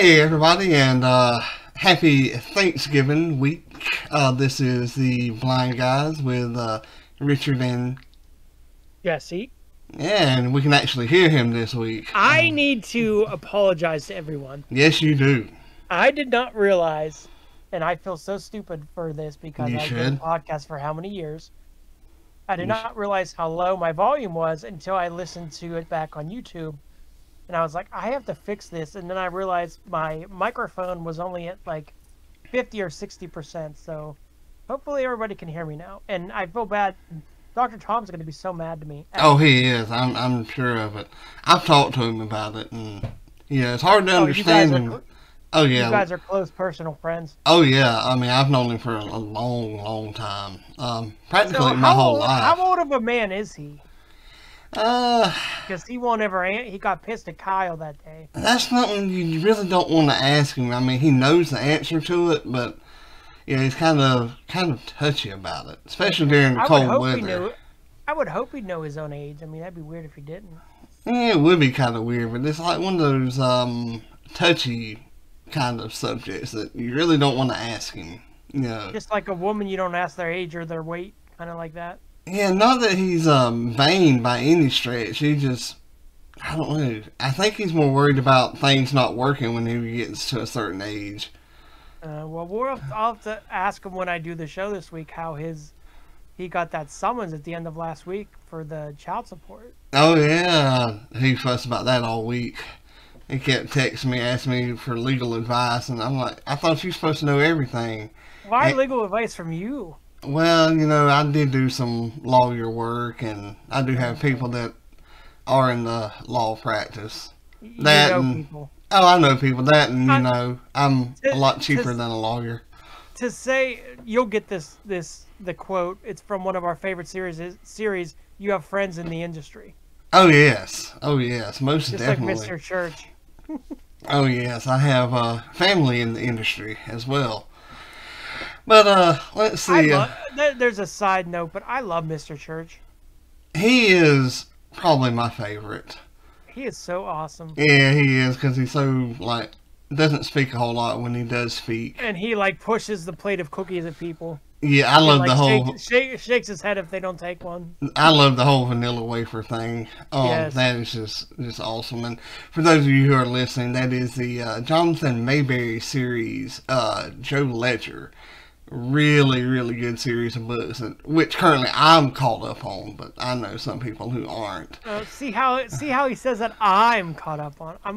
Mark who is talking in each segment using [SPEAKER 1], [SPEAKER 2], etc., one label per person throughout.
[SPEAKER 1] Hey everybody, and happy Thanksgiving week. This is the Blind Guys with Richard
[SPEAKER 2] Jesse.
[SPEAKER 1] and we can actually hear him this week.
[SPEAKER 2] I need to apologize to everyone.
[SPEAKER 1] Yes, you do.
[SPEAKER 2] I did not realize, and I feel so stupid for this because
[SPEAKER 1] You
[SPEAKER 2] I've been
[SPEAKER 1] should.
[SPEAKER 2] a podcast for how many years. I did
[SPEAKER 1] You
[SPEAKER 2] not realize how low my volume was until I listened to it back on YouTube. And I was like, I have to fix this. And then I realized my microphone was only at like 50 or 60%. So hopefully everybody can hear me now. And I feel bad. Dr. Tom's going to be so mad to me.
[SPEAKER 1] Oh, he is. I'm sure of it. I've talked to him about it, and yeah, it's hard to
[SPEAKER 2] Oh,
[SPEAKER 1] understand him. Oh
[SPEAKER 2] you
[SPEAKER 1] yeah.
[SPEAKER 2] guys are close personal friends.
[SPEAKER 1] Oh yeah. I mean, I've known him for a long, long time. Practically
[SPEAKER 2] So
[SPEAKER 1] my whole life.
[SPEAKER 2] how old of a man is he?
[SPEAKER 1] Uh,
[SPEAKER 2] Because he won't ever. He got pissed at Kyle that day.
[SPEAKER 1] That's something you really don't want to ask him. I mean, he knows the answer to it, but yeah, he's kind of touchy about it, especially during the
[SPEAKER 2] I would
[SPEAKER 1] cold
[SPEAKER 2] hope he
[SPEAKER 1] weather.
[SPEAKER 2] knew. I would hope he'd know his own age. I mean, that'd be weird if he didn't.
[SPEAKER 1] Yeah, it would be kind of weird, but it's like one of those touchy kind of subjects that you really don't want to ask him. You know.
[SPEAKER 2] Just like a woman, you don't ask their age or their weight, kind of like that.
[SPEAKER 1] Yeah, not that he's vain by any stretch. He just, I don't know. I think he's more worried about things not working when he gets to a certain age.
[SPEAKER 2] Well, I'll have to ask him when I do the show this week how he got that summons at the end of last week for the child support.
[SPEAKER 1] Oh yeah, he fussed about that all week. He kept texting me, asking me for legal advice, and I'm like, I thought you were supposed to know everything.
[SPEAKER 2] Why
[SPEAKER 1] And,
[SPEAKER 2] legal advice from you?
[SPEAKER 1] well, you know, I did do some lawyer work, and I do have people that are in the law practice.
[SPEAKER 2] You
[SPEAKER 1] That
[SPEAKER 2] know
[SPEAKER 1] and
[SPEAKER 2] people.
[SPEAKER 1] oh, I know people that, and you know, I'm a lot
[SPEAKER 2] To,
[SPEAKER 1] cheaper
[SPEAKER 2] to,
[SPEAKER 1] than a lawyer.
[SPEAKER 2] to say you'll get the quote. It's from one of our favorite series. You have friends in the industry,
[SPEAKER 1] Oh yes, most
[SPEAKER 2] just
[SPEAKER 1] definitely.
[SPEAKER 2] like Mr. Church.
[SPEAKER 1] Oh yes, I have family in the industry as well. But let's see.
[SPEAKER 2] There's a side note, but I love Mr. Church.
[SPEAKER 1] He is probably my favorite.
[SPEAKER 2] He is so awesome.
[SPEAKER 1] Yeah, he is, because he's so, like, doesn't speak a whole lot when he does speak.
[SPEAKER 2] And he like pushes the plate of cookies at people.
[SPEAKER 1] Yeah, I
[SPEAKER 2] And
[SPEAKER 1] love
[SPEAKER 2] like
[SPEAKER 1] the whole,
[SPEAKER 2] shakes his head if they don't take one.
[SPEAKER 1] I love the whole vanilla wafer thing.
[SPEAKER 2] Yes.
[SPEAKER 1] That is just awesome. And for those of you who are listening, that is the Jonathan Mayberry series, Joe Ledger. Really, really good series of books, which currently I'm caught up on, but I know some people who aren't.
[SPEAKER 2] See how he says that I'm caught up on. I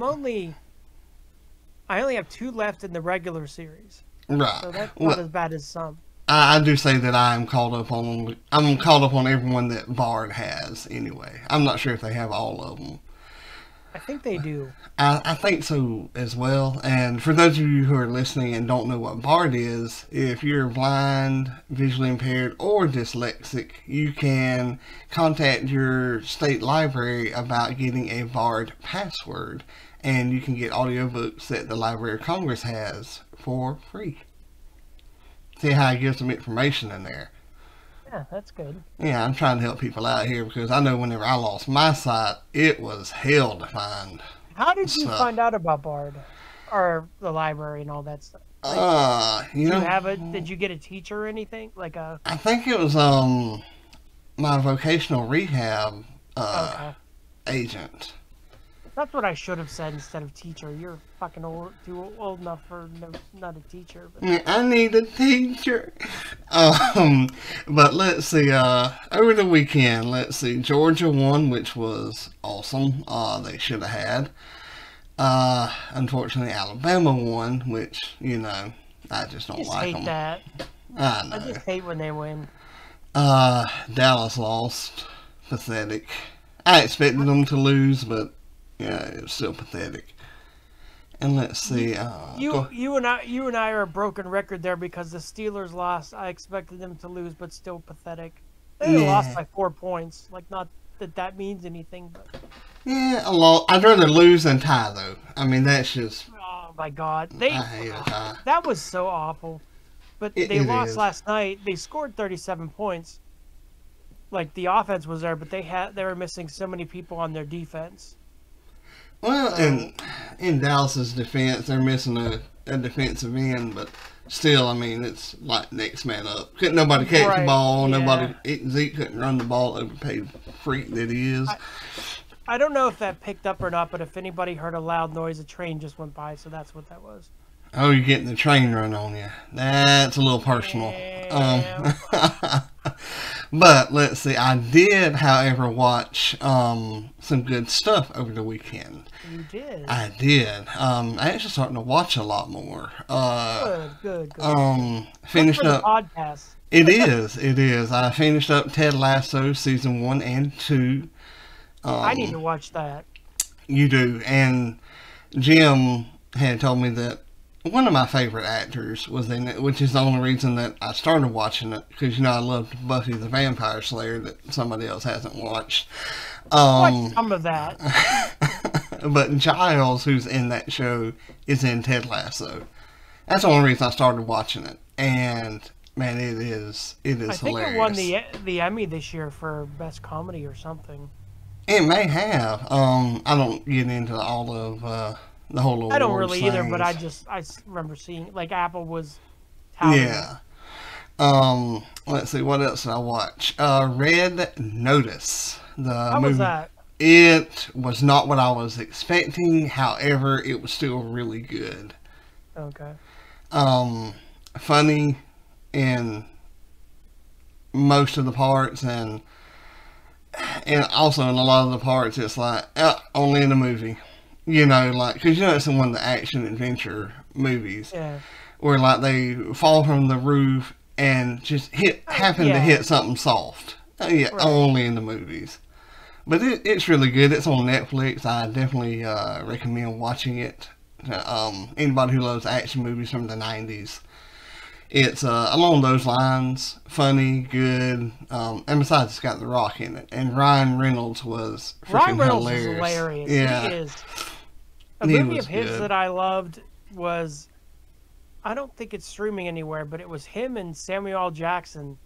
[SPEAKER 2] only have 2 left in the regular series,
[SPEAKER 1] Right.
[SPEAKER 2] so that's not
[SPEAKER 1] Well,
[SPEAKER 2] as bad as some.
[SPEAKER 1] I do say that I'm caught up on. I'm caught up on everyone that Bard has. Anyway, I'm not sure if they have all of them.
[SPEAKER 2] I think they do.
[SPEAKER 1] I think so as well. And for those of you who are listening and don't know what Bard is, if you're blind, visually impaired, or dyslexic, you can contact your state library about getting a Bard password, and you can get audiobooks that the Library of Congress has for free. See how I give some information in there.
[SPEAKER 2] Yeah, that's good.
[SPEAKER 1] Yeah, I'm trying to help people out here because I know whenever I lost my sight, it was hell to find.
[SPEAKER 2] How did you
[SPEAKER 1] So,
[SPEAKER 2] find out about Bard, or the library and all that stuff?
[SPEAKER 1] you know,
[SPEAKER 2] Did you get a teacher or anything? Like a
[SPEAKER 1] I think it was my vocational rehab
[SPEAKER 2] okay.
[SPEAKER 1] agent.
[SPEAKER 2] That's what I should have said instead of teacher. You're fucking too old enough for not a teacher. But...
[SPEAKER 1] Yeah, I need a teacher. But let's see. Over the weekend, let's see. Georgia won, which was awesome. They should have had. Unfortunately, Alabama won, which I just don't
[SPEAKER 2] just
[SPEAKER 1] like
[SPEAKER 2] hate
[SPEAKER 1] them.
[SPEAKER 2] that.
[SPEAKER 1] I
[SPEAKER 2] I
[SPEAKER 1] know.
[SPEAKER 2] just hate when they win.
[SPEAKER 1] Dallas lost. Pathetic. I expected them to lose, but yeah, it was still pathetic. And let's see.
[SPEAKER 2] You and I are a broken record there because the Steelers lost. I expected them to lose, but still pathetic. They lost by 4 points. Like, not that means anything, but
[SPEAKER 1] Yeah, a lot. I'd rather lose than tie, though. I mean, that's just.
[SPEAKER 2] oh my God,
[SPEAKER 1] I hate a tie.
[SPEAKER 2] that was so awful. But
[SPEAKER 1] It
[SPEAKER 2] they lost
[SPEAKER 1] is.
[SPEAKER 2] last night. They scored 37 points. Like, the offense was there, but they were missing so many people on their defense.
[SPEAKER 1] Well,
[SPEAKER 2] So,
[SPEAKER 1] in Dallas's defense, they're missing a defensive end, but still, I mean, it's like next man up. Couldn't nobody catch the
[SPEAKER 2] right,
[SPEAKER 1] ball?
[SPEAKER 2] yeah.
[SPEAKER 1] Zeke couldn't run the ball. Overpaid freak that he is.
[SPEAKER 2] I don't know if that picked up or not, but if anybody heard a loud noise, a train just went by, so that's what that was.
[SPEAKER 1] Oh, you're getting the train run on you. That's a little personal.
[SPEAKER 2] Yeah.
[SPEAKER 1] But let's see. I did, however, watch some good stuff over the weekend.
[SPEAKER 2] You did.
[SPEAKER 1] I did. I actually starting to watch a lot more.
[SPEAKER 2] Good.
[SPEAKER 1] Finished
[SPEAKER 2] Good for the
[SPEAKER 1] up.
[SPEAKER 2] podcast.
[SPEAKER 1] It is. It is. I finished up Ted Lasso season 1 and 2.
[SPEAKER 2] I need to watch that.
[SPEAKER 1] You do. And Jim had told me that one of my favorite actors was in it, which is the only reason that I started watching it, because, you know, I loved Buffy the Vampire Slayer that somebody else hasn't watched.
[SPEAKER 2] Watch some of that.
[SPEAKER 1] But Giles, who's in that show, is in Ted Lasso. That's the only reason I started watching it. And, man, it is hilarious.
[SPEAKER 2] I think it won the Emmy this year for Best Comedy or something.
[SPEAKER 1] It may have. I don't get into all of the whole awards
[SPEAKER 2] I don't really either, but
[SPEAKER 1] things.
[SPEAKER 2] I remember seeing, like, Apple was touting it.
[SPEAKER 1] Yeah. Let's see, what else did I watch? Red Notice. The
[SPEAKER 2] How
[SPEAKER 1] movie.
[SPEAKER 2] was that?
[SPEAKER 1] It was not what I was expecting. However, it was still really good.
[SPEAKER 2] Okay.
[SPEAKER 1] Funny in most of the parts, and also in a lot of the parts, it's like only in the movie. You know, like, because you know it's in one of the action adventure movies
[SPEAKER 2] Yeah.
[SPEAKER 1] where like they fall from the roof and just happen to hit something soft. Yeah,
[SPEAKER 2] Right.
[SPEAKER 1] only in the movies. But it's really good. It's on Netflix. I definitely recommend watching it. Anybody who loves action movies from the 90s. It's along those lines. Funny, good. And besides, it's got The Rock in it. And Ryan Reynolds was freaking
[SPEAKER 2] Ryan Reynolds
[SPEAKER 1] hilarious.
[SPEAKER 2] is hilarious.
[SPEAKER 1] Yeah.
[SPEAKER 2] He is. A
[SPEAKER 1] He
[SPEAKER 2] movie
[SPEAKER 1] was
[SPEAKER 2] of his
[SPEAKER 1] good.
[SPEAKER 2] that I loved was, I don't think it's streaming anywhere, but it was him and Samuel L. Jackson,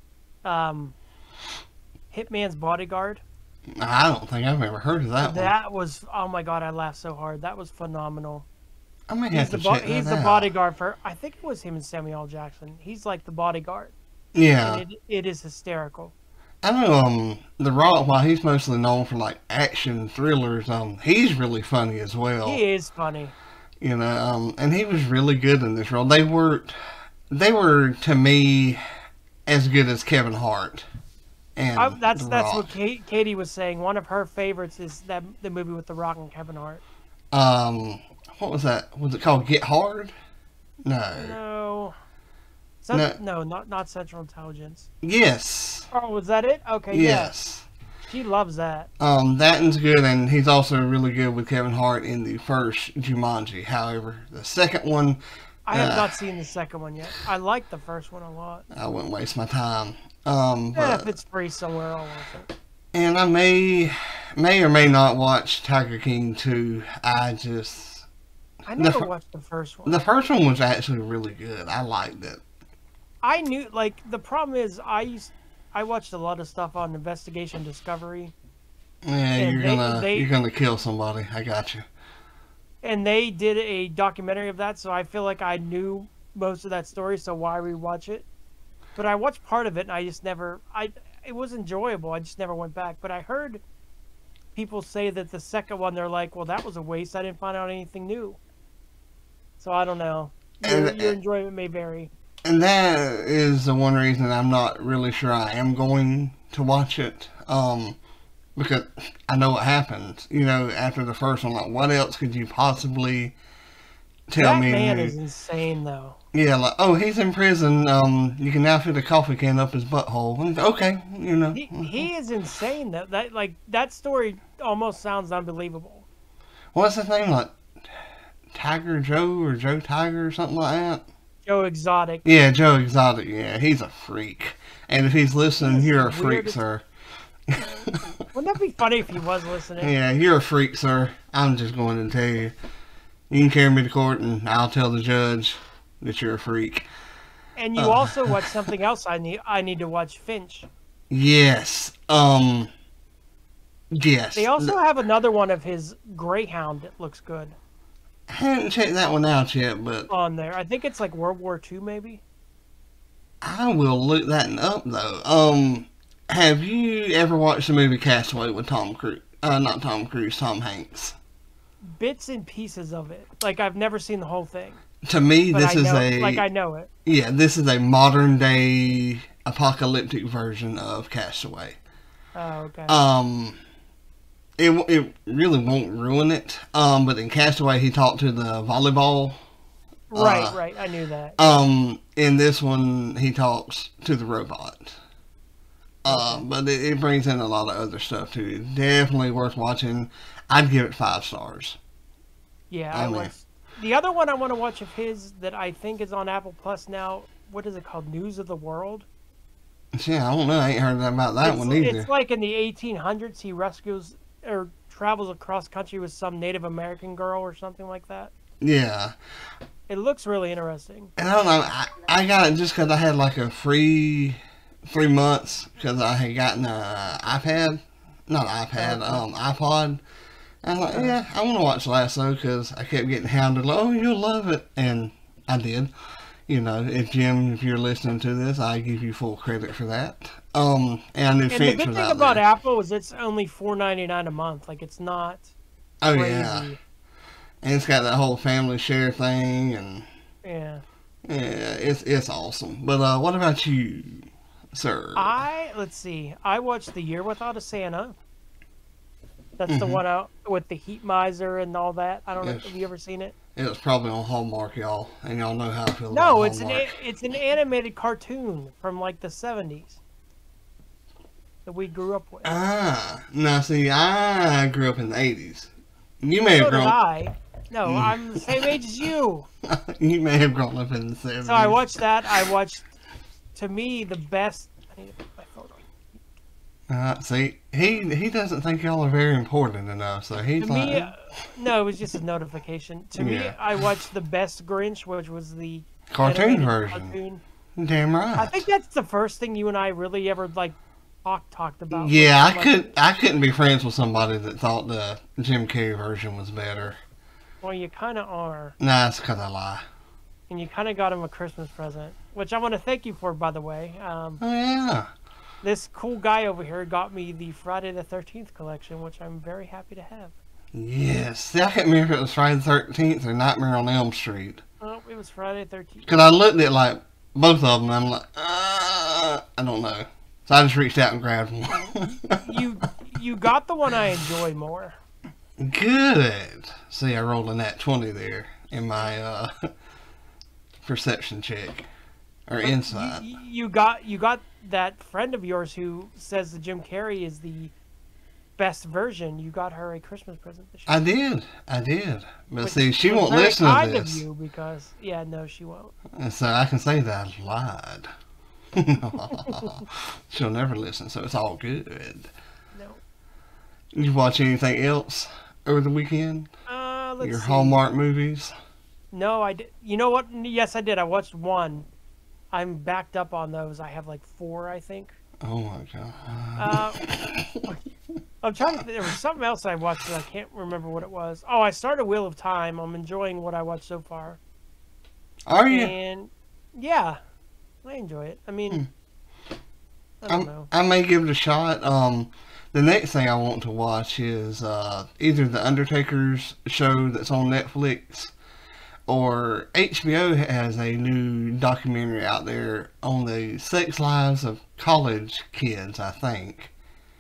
[SPEAKER 2] Hitman's Bodyguard.
[SPEAKER 1] I don't think I've ever heard of that one.
[SPEAKER 2] That was, oh my God, I laughed so hard. That was phenomenal.
[SPEAKER 1] I may have to check that
[SPEAKER 2] He's the
[SPEAKER 1] out.
[SPEAKER 2] bodyguard for, I think it was him and Samuel L. Jackson. He's like the bodyguard.
[SPEAKER 1] Yeah.
[SPEAKER 2] And it is hysterical.
[SPEAKER 1] I know The Rock, while he's mostly known for like action thrillers, he's really funny as well.
[SPEAKER 2] He is funny.
[SPEAKER 1] You know, and he was really good in this role. They were to me as good as Kevin Hart. And
[SPEAKER 2] That's
[SPEAKER 1] The
[SPEAKER 2] what
[SPEAKER 1] Rock.
[SPEAKER 2] Katie was saying. One of her favorites is the movie with The Rock and Kevin Hart.
[SPEAKER 1] What was that? Was it called Get Hard? No.
[SPEAKER 2] No, not Central Intelligence.
[SPEAKER 1] Yes.
[SPEAKER 2] Oh, was that it? Okay,
[SPEAKER 1] Yes.
[SPEAKER 2] yeah. She loves that.
[SPEAKER 1] That one's good, and he's also really good with Kevin Hart in the first Jumanji. However, the second one,
[SPEAKER 2] I have not seen the second one yet. I like the first one a lot.
[SPEAKER 1] I wouldn't waste my time.
[SPEAKER 2] Yeah,
[SPEAKER 1] But,
[SPEAKER 2] if it's free somewhere, I'll watch it.
[SPEAKER 1] and I may or may not watch Tiger King 2.
[SPEAKER 2] I never watched the first one.
[SPEAKER 1] The first one was actually really good. I liked it.
[SPEAKER 2] I knew, like, the problem is I watched a lot of stuff on Investigation Discovery,
[SPEAKER 1] Yeah,
[SPEAKER 2] And
[SPEAKER 1] you're gonna kill somebody. I got you.
[SPEAKER 2] and they did a documentary of that, so I feel like I knew most of that story, so why rewatch it? But I watched part of it, and I just never, it was enjoyable, I just never went back. But I heard people say that the second one, they're like, well, that was a waste, I didn't find out anything new. So I don't know. Your enjoyment may vary.
[SPEAKER 1] And that is the one reason I'm not really sure I am going to watch it. Because I know what happened. You know, after the first one, like, what else could you possibly tell me?
[SPEAKER 2] That man is insane, though.
[SPEAKER 1] Yeah, like, oh, he's in prison. You can now fit a coffee can up his butthole. Okay, you know.
[SPEAKER 2] He is insane, though. That story almost sounds unbelievable.
[SPEAKER 1] What's his name? Like, Tiger Joe or Joe Tiger or something like that?
[SPEAKER 2] Joe Exotic.
[SPEAKER 1] Yeah, Joe Exotic. Yeah, he's a freak. And if he's listening, you're a freak, sir.
[SPEAKER 2] Wouldn't that be funny if he was listening?
[SPEAKER 1] Yeah, you're a freak, sir. I'm just going to tell you. You can carry me to court, and I'll tell the judge that you're a freak.
[SPEAKER 2] And you also watch something else I need to watch, Finch.
[SPEAKER 1] Yes. Yes.
[SPEAKER 2] They also have another one of his Greyhound that looks good
[SPEAKER 1] I haven't checked that one out yet, but
[SPEAKER 2] on there. I think it's like World War II, maybe.
[SPEAKER 1] I will look that up though. Have you ever watched the movie Castaway with Tom Cruise? Not Tom Cruise, Tom Hanks.
[SPEAKER 2] Bits and pieces of it. Like I've never seen the whole thing.
[SPEAKER 1] To me,
[SPEAKER 2] But
[SPEAKER 1] this
[SPEAKER 2] I
[SPEAKER 1] is
[SPEAKER 2] know,
[SPEAKER 1] a
[SPEAKER 2] like I know it.
[SPEAKER 1] yeah, this is a modern day apocalyptic version of Castaway.
[SPEAKER 2] Oh, okay.
[SPEAKER 1] It really won't ruin it. But in Castaway, he talked to the volleyball.
[SPEAKER 2] Right. I knew that.
[SPEAKER 1] In this one, he talks to the robot. But it brings in a lot of other stuff too. Definitely worth watching. I'd give it 5 stars.
[SPEAKER 2] Yeah, I was. The other one I want to watch of his that I think is on Apple Plus now. What is it called? News of the World.
[SPEAKER 1] Yeah, I don't know. I ain't heard about that one either.
[SPEAKER 2] It's like in the 1800s. He rescues or travels across country with some Native American girl or something like that.
[SPEAKER 1] Yeah.
[SPEAKER 2] It looks really interesting.
[SPEAKER 1] And I don't know. I got it just because I had like a free 3 months because I had gotten an iPad. Not iPad, iPod. I was like, yeah, I want to watch Lasso because I kept getting hounded. Like, oh, you'll love it. And I did. You know, if you're listening to this, I give you full credit for that. And I knew Finch was out there.
[SPEAKER 2] And the good thing about Apple is it's only $4.99 a month. Like, it's not
[SPEAKER 1] crazy.
[SPEAKER 2] Yeah.
[SPEAKER 1] And it's got that whole family share thing. And
[SPEAKER 2] yeah,
[SPEAKER 1] it's awesome. But what about you, sir?
[SPEAKER 2] Let's see. I watched The Year Without a Santa. That's the one out with the Heat Miser and all that. I don't know. Have you ever seen it?
[SPEAKER 1] It was probably on Hallmark, y'all, and y'all know how I feel about Hallmark.
[SPEAKER 2] No, it's an animated cartoon from like the 70s that we grew up with.
[SPEAKER 1] Now see, I grew up in the 80s. You may have grown.
[SPEAKER 2] No, I'm the same age as you.
[SPEAKER 1] You may have grown up in the 70s.
[SPEAKER 2] So I watched that. I watched, to me, the best. I need to put my phone on.
[SPEAKER 1] See, he doesn't think y'all are very important enough, so he's like...
[SPEAKER 2] No, it was just a notification. To me, I watched the best Grinch, which was the
[SPEAKER 1] cartoon version.
[SPEAKER 2] Cartoon.
[SPEAKER 1] Damn right.
[SPEAKER 2] I think that's the first thing you and I really ever like talked about.
[SPEAKER 1] Yeah, I couldn't be friends with somebody that thought the Jim Carrey version was better.
[SPEAKER 2] Well, you kind of are.
[SPEAKER 1] Nah, it's because I lie.
[SPEAKER 2] And you kind of got him a Christmas present, which I want to thank you for, by the way.
[SPEAKER 1] Oh yeah.
[SPEAKER 2] This cool guy over here got me the Friday the 13th collection, which I'm very happy to have.
[SPEAKER 1] Yes. See, I can't remember if it was Friday the 13th or Nightmare on Elm Street.
[SPEAKER 2] Oh, it was Friday the 13th.
[SPEAKER 1] Because I looked at like both of them and I'm like, I don't know. So I just reached out and grabbed one.
[SPEAKER 2] You got the one I enjoy more.
[SPEAKER 1] Good. See, I rolled a nat 20 there in my perception check. Or insight.
[SPEAKER 2] You got that friend of yours who says that Jim Carrey is the best version. You got her a Christmas present this year.
[SPEAKER 1] I did. But see, she won't listen to this.
[SPEAKER 2] Of you because, no, she won't.
[SPEAKER 1] And so I can say that I lied. She'll never listen, so it's all good.
[SPEAKER 2] No.
[SPEAKER 1] You watch anything else over the weekend?
[SPEAKER 2] Let's
[SPEAKER 1] Your
[SPEAKER 2] see.
[SPEAKER 1] Hallmark movies?
[SPEAKER 2] No, I did. You know what? Yes, I did. I watched one. I'm backed up on those. I have like 4, I think.
[SPEAKER 1] Oh my god.
[SPEAKER 2] I'm trying to. There was something else I watched that I can't remember what it was. Oh, I started Wheel of Time. I'm enjoying what I watched so far.
[SPEAKER 1] Are you?
[SPEAKER 2] And yeah, I enjoy it. I mean, I don't know.
[SPEAKER 1] I may give it a shot. The next thing I want to watch is either the Undertaker's show that's on Netflix, or HBO has a new documentary out there on the sex lives of college kids, I think.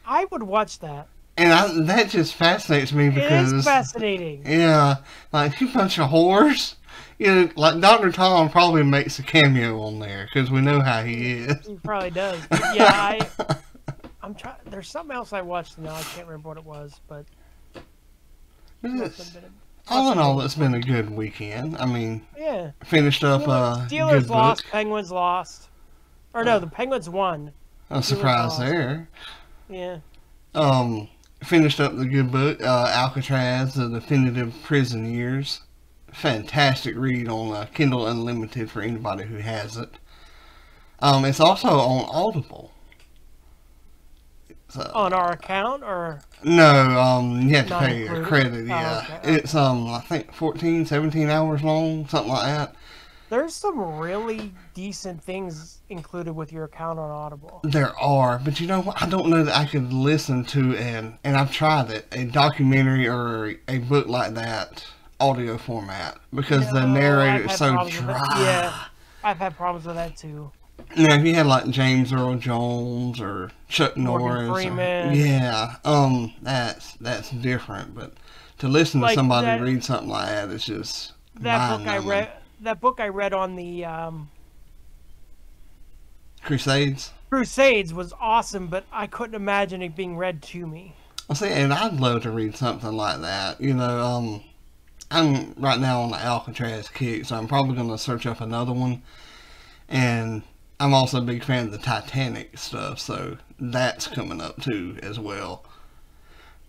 [SPEAKER 2] I would watch that.
[SPEAKER 1] And that just fascinates me because...
[SPEAKER 2] It is fascinating.
[SPEAKER 1] Yeah, like, you bunch of whores. You know, like, Dr. Tom probably makes a cameo on there, because we know how he is.
[SPEAKER 2] He probably does. Yeah, I'm trying... There's something else I watched now. I can't remember what it was, but...
[SPEAKER 1] All in all, it's been a good weekend. I mean,
[SPEAKER 2] yeah.
[SPEAKER 1] Finished up
[SPEAKER 2] Steelers
[SPEAKER 1] good
[SPEAKER 2] lost,
[SPEAKER 1] book.
[SPEAKER 2] Penguins lost. Or no, the Penguins won.
[SPEAKER 1] A surprise there.
[SPEAKER 2] Yeah.
[SPEAKER 1] Finished up the good book, Alcatraz, The Definitive Prison Years. Fantastic read on Kindle Unlimited for anybody who has it. It's also on Audible.
[SPEAKER 2] On our account or
[SPEAKER 1] No, you have to
[SPEAKER 2] not
[SPEAKER 1] pay a
[SPEAKER 2] included?
[SPEAKER 1] credit,
[SPEAKER 2] Oh,
[SPEAKER 1] yeah.
[SPEAKER 2] okay.
[SPEAKER 1] It's, I think 14, 17 hours long, something like that.
[SPEAKER 2] There's some really decent things included with your account on Audible.
[SPEAKER 1] There are, but you know what? I don't know that I could listen to and I've tried it, a documentary or a book like that audio format because the
[SPEAKER 2] No, I've
[SPEAKER 1] narrator is
[SPEAKER 2] had
[SPEAKER 1] so
[SPEAKER 2] problems with that. Yeah,
[SPEAKER 1] dry.
[SPEAKER 2] I've had problems with that too.
[SPEAKER 1] Now, if you had like James Earl Jones or Chuck
[SPEAKER 2] Morgan
[SPEAKER 1] Norris, or,
[SPEAKER 2] Freeman.
[SPEAKER 1] yeah, that's different. But to listen to
[SPEAKER 2] Like
[SPEAKER 1] somebody
[SPEAKER 2] that
[SPEAKER 1] read something like that is just
[SPEAKER 2] that book
[SPEAKER 1] mind
[SPEAKER 2] I
[SPEAKER 1] numbing.
[SPEAKER 2] read that book I read on the
[SPEAKER 1] Crusades.
[SPEAKER 2] Crusades was awesome, but I couldn't imagine it being read to me.
[SPEAKER 1] I see, and I'd love to read something like that. I'm right now on the Alcatraz kick, so I'm probably going to search up another one. And I'm also a big fan of the Titanic stuff, so that's coming up too as well.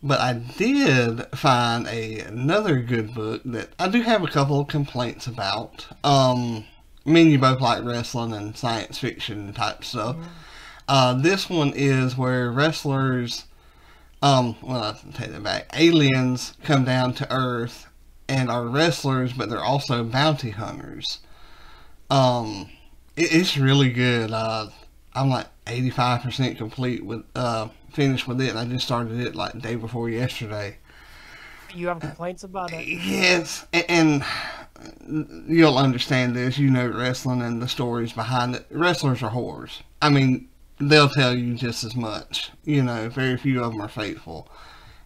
[SPEAKER 1] But I did find another good book that I do have a couple of complaints about. Me and you both like wrestling and science fiction type stuff. This one is where wrestlers, well, I take that back. Aliens come down to Earth and are wrestlers, but they're also bounty hunters. It's really good. I'm like 85% complete with, finished with it. And I just started it like the day before yesterday.
[SPEAKER 2] You have complaints about it?
[SPEAKER 1] Yes, and you'll understand this. You know wrestling and the stories behind it. Wrestlers are whores. I mean, they'll tell you just as much. Very few of them are faithful.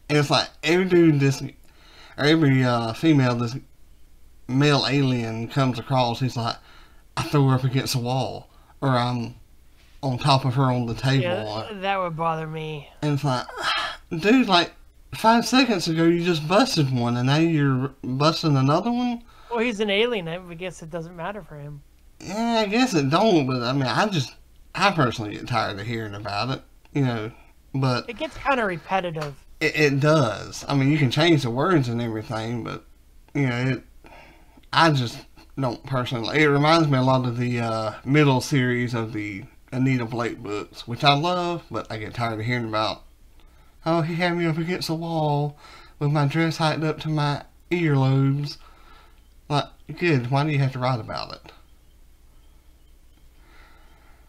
[SPEAKER 1] And it's like every dude or every female this male alien comes across, he's like, I throw her up against the wall, or I'm on top of her on the table.
[SPEAKER 2] Yeah, that would bother me.
[SPEAKER 1] And it's like, dude, like 5 seconds ago you just busted one, and now you're busting another one.
[SPEAKER 2] Well, he's an alien. I guess it doesn't matter for him.
[SPEAKER 1] Yeah, I guess it don't, but I mean, I personally get tired of hearing about it, but
[SPEAKER 2] It gets kind of repetitive.
[SPEAKER 1] it does. I mean, you can change the words and everything, but I just don't personally. It reminds me a lot of the middle series of the Anita Blake books, which I love, but I get tired of hearing about. Oh, he had me up against the wall with my dress hiked up to my earlobes. Like, good. Why do you have to write about it?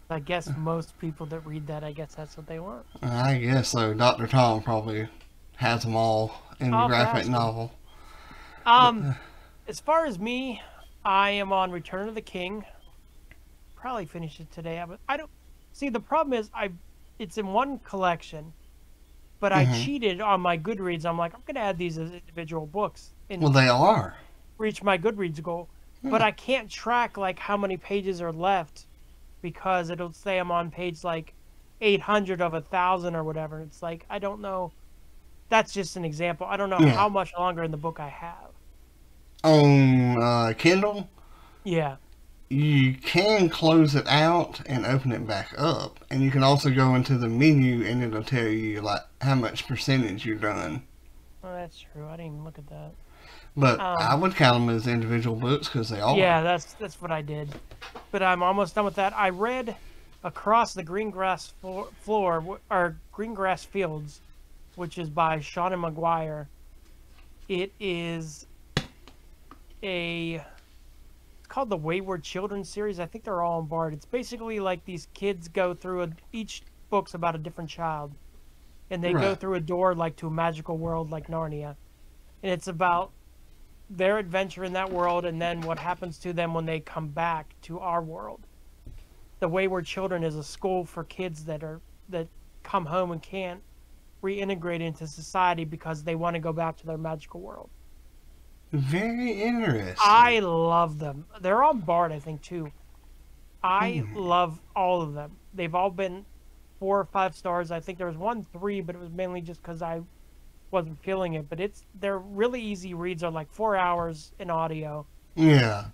[SPEAKER 2] I guess most people that read that, I guess that's what they want.
[SPEAKER 1] I guess so. Dr. Tom probably has them all in the
[SPEAKER 2] I'll
[SPEAKER 1] graphic
[SPEAKER 2] ask him.
[SPEAKER 1] novel.
[SPEAKER 2] As far as me, I am on Return of the King. Probably finish it today. But I don't see the problem is it's in one collection, but I cheated on my Goodreads. I'm like, I'm gonna add these as individual books and
[SPEAKER 1] Well, they are.
[SPEAKER 2] reach my Goodreads goal. But I can't track like how many pages are left because it'll say I'm on page like 800 of 1,000 or whatever. It's like I don't know. That's just an example. I don't know how much longer in the book I have.
[SPEAKER 1] On Kindle,
[SPEAKER 2] Yeah.
[SPEAKER 1] you can close it out and open it back up. And you can also go into the menu and it'll tell you like how much percentage you're done.
[SPEAKER 2] Well, that's true. I didn't even look at that.
[SPEAKER 1] But I would count them as individual books because they are.
[SPEAKER 2] Yeah, that's what I did. But I'm almost done with that. I read Across the Green Grass Floor, or Green Grass Fields, which is by Sean Maguire. It is it's called the Wayward Children series. I think they're all on Bard. It's basically like these kids go through each book's about a different child. And they go through a door like to a magical world like Narnia. And it's about their adventure in that world and then what happens to them when they come back to our world. The Wayward Children is a school for kids that come home and can't reintegrate into society because they want to go back to their magical world.
[SPEAKER 1] Very interesting.
[SPEAKER 2] I love them. They're on Bard, I think, too. I love all of them. They've all been 4 or 5 stars. I think there was 1 3, but it was mainly just because I wasn't feeling it. But they're really easy reads. Are like 4 hours in audio.
[SPEAKER 1] Yeah.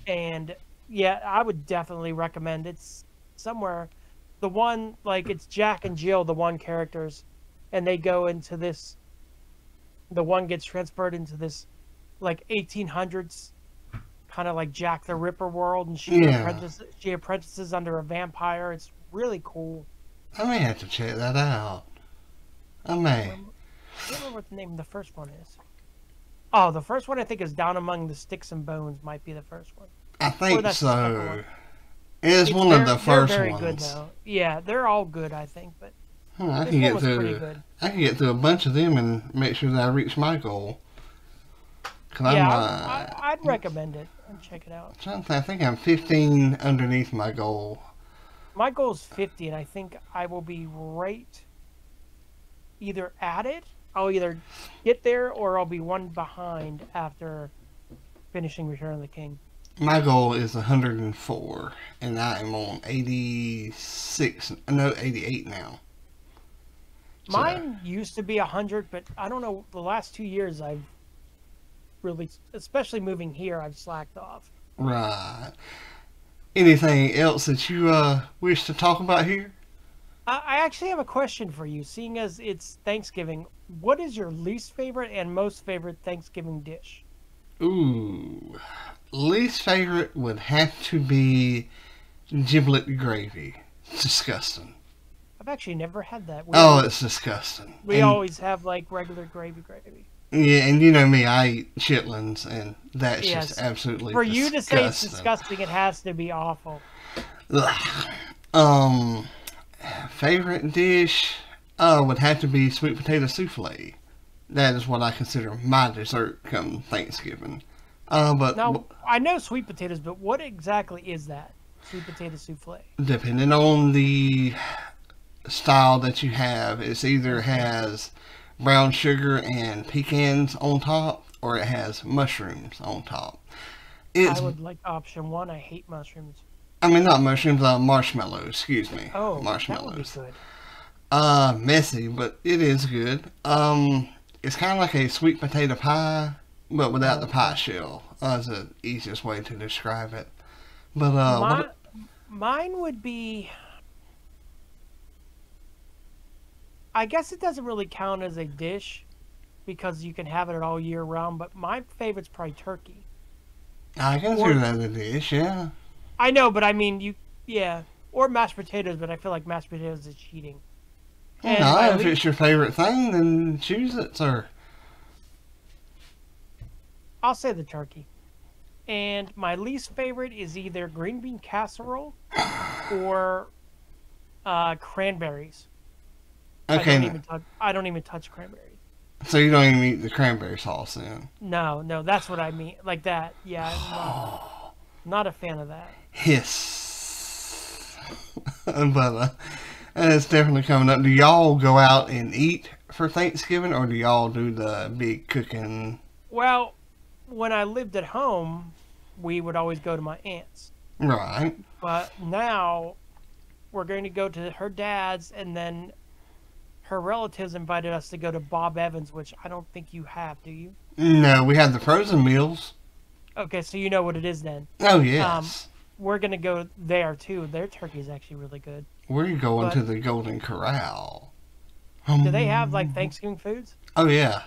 [SPEAKER 2] And yeah, I would definitely recommend. It's somewhere. The one, like, it's Jack and Jill, the one characters, and they go into this. The one gets transferred into this, like 1800s, kind of like Jack the Ripper world, and she apprentices under a vampire. It's really cool.
[SPEAKER 1] I may have to check that out. Oh, man.
[SPEAKER 2] I can't remember what the name of the first one is. Oh, the first one I think is Down Among the Sticks and Bones might be the first one.
[SPEAKER 1] I think
[SPEAKER 2] that's the second
[SPEAKER 1] so.
[SPEAKER 2] one.
[SPEAKER 1] It's one of the first
[SPEAKER 2] they're very
[SPEAKER 1] ones.
[SPEAKER 2] good, though. Yeah, they're all good, I think, but
[SPEAKER 1] I
[SPEAKER 2] this
[SPEAKER 1] can
[SPEAKER 2] one
[SPEAKER 1] get
[SPEAKER 2] was pretty good.
[SPEAKER 1] I can get through a bunch of them and make sure that I reach my goal. Cause
[SPEAKER 2] Yeah, I'd recommend it. And check it out.
[SPEAKER 1] I think I'm 15 underneath my goal.
[SPEAKER 2] My goal is 50, and I think I will be right either at it. I'll either get there or I'll be one behind after finishing Return of the King.
[SPEAKER 1] My goal is 104, and I am on 86. No, 88 now.
[SPEAKER 2] Mine used to be 100, but I don't know. The last 2 years, I've really, especially moving here, I've slacked off.
[SPEAKER 1] Right. Anything else that you wish to talk about here?
[SPEAKER 2] I actually have a question for you. Seeing as it's Thanksgiving, what is your least favorite and most favorite Thanksgiving dish?
[SPEAKER 1] Ooh. Least favorite would have to be giblet gravy. It's disgusting.
[SPEAKER 2] I've actually never had that.
[SPEAKER 1] It's disgusting.
[SPEAKER 2] We always have like regular gravy.
[SPEAKER 1] Yeah, and you know me, I eat chitlins, and that's just absolutely
[SPEAKER 2] for
[SPEAKER 1] disgusting.
[SPEAKER 2] you to say it's disgusting, it has to be awful.
[SPEAKER 1] Ugh. Favorite dish would have to be sweet potato souffle. That is what I consider my dessert come Thanksgiving. But
[SPEAKER 2] now I know sweet potatoes, but what exactly is that? Sweet potato souffle.
[SPEAKER 1] Depending on the style that you have, it either has brown sugar and pecans on top, or it has mushrooms on top.
[SPEAKER 2] I would like option one. I hate mushrooms.
[SPEAKER 1] I mean, not mushrooms, marshmallows. Excuse me.
[SPEAKER 2] Oh,
[SPEAKER 1] marshmallows.
[SPEAKER 2] That would be good.
[SPEAKER 1] Messy, but it is good. It's kind of like a sweet potato pie, but without the pie shell. That's the easiest way to describe it. But
[SPEAKER 2] mine would be. I guess it doesn't really count as a dish because you can have it all year round. But my favorite's probably turkey.
[SPEAKER 1] I consider that a dish, yeah.
[SPEAKER 2] I know, but I mean, or mashed potatoes, but I feel like mashed potatoes is cheating.
[SPEAKER 1] No, if it's your favorite thing, then choose it, sir.
[SPEAKER 2] I'll say the turkey. And my least favorite is either green bean casserole or cranberries.
[SPEAKER 1] Okay.
[SPEAKER 2] I don't even touch cranberries.
[SPEAKER 1] So you don't even eat the cranberry sauce then?
[SPEAKER 2] No, that's what I mean. Like that, yeah. I'm not a fan of that.
[SPEAKER 1] Hiss. But it's definitely coming up. Do y'all go out and eat for Thanksgiving, or do y'all do the big cooking?
[SPEAKER 2] Well, when I lived at home, we would always go to my aunt's.
[SPEAKER 1] Right.
[SPEAKER 2] But now we're going to go to her dad's, and then her relatives invited us to go to Bob Evans, which I don't think you have, do you?
[SPEAKER 1] No, we have the frozen meals.
[SPEAKER 2] Okay, so you know what it is then.
[SPEAKER 1] Oh, yes.
[SPEAKER 2] We're going to go there, too. Their turkey is actually really good.
[SPEAKER 1] We're going to the Golden Corral.
[SPEAKER 2] Do they have, like, Thanksgiving foods?
[SPEAKER 1] Oh, yeah.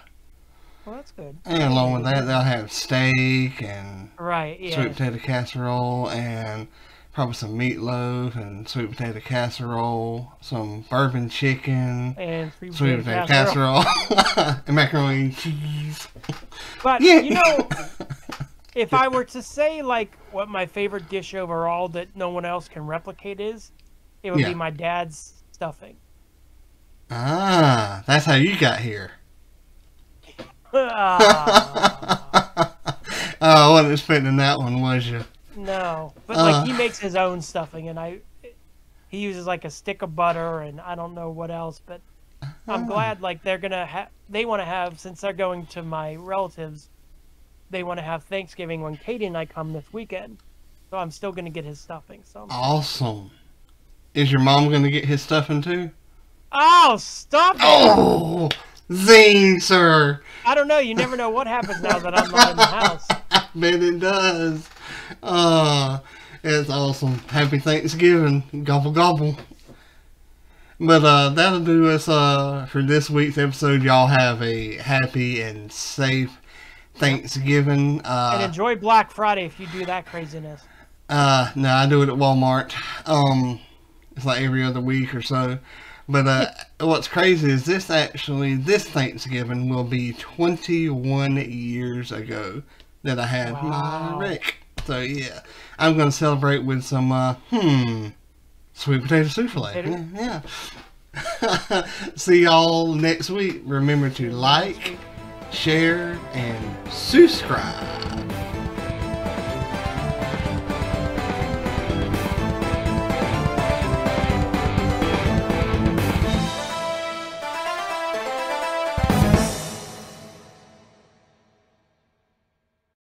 [SPEAKER 2] Well, that's good.
[SPEAKER 1] And along with that, they'll have steak and
[SPEAKER 2] sweet
[SPEAKER 1] potato casserole and probably some meatloaf and sweet potato casserole, some bourbon chicken,
[SPEAKER 2] and
[SPEAKER 1] sweet potato casserole, and macaroni and cheese.
[SPEAKER 2] But, you know, if I were to say, like, what my favorite dish overall that no one else can replicate is, it would be my dad's stuffing.
[SPEAKER 1] Ah, that's how you got here. I wasn't expecting that one, was you?
[SPEAKER 2] No, but like he makes his own stuffing, and he uses like a stick of butter, and I don't know what else. But I'm glad like they want to have, since they're going to my relatives, they want to have Thanksgiving when Katie and I come this weekend. So I'm still gonna get his stuffing. So
[SPEAKER 1] awesome. Is your mom gonna get his stuffing too?
[SPEAKER 2] Oh, stop it!
[SPEAKER 1] Oh, zing, sir.
[SPEAKER 2] I don't know. You never know what happens now that I'm not in the house.
[SPEAKER 1] I bet it does. It's awesome. Happy Thanksgiving. Gobble, gobble. But that'll do us for this week's episode. Y'all have a happy and safe Thanksgiving.
[SPEAKER 2] And enjoy Black Friday if you do that craziness.
[SPEAKER 1] No, I do it at Walmart. It's like every other week or so. But what's crazy is this Thanksgiving will be 21 years ago that I had my wreck. So yeah, I'm going to celebrate with some, sweet potato souffle. Yeah. See y'all next week. Remember to like, share, and subscribe.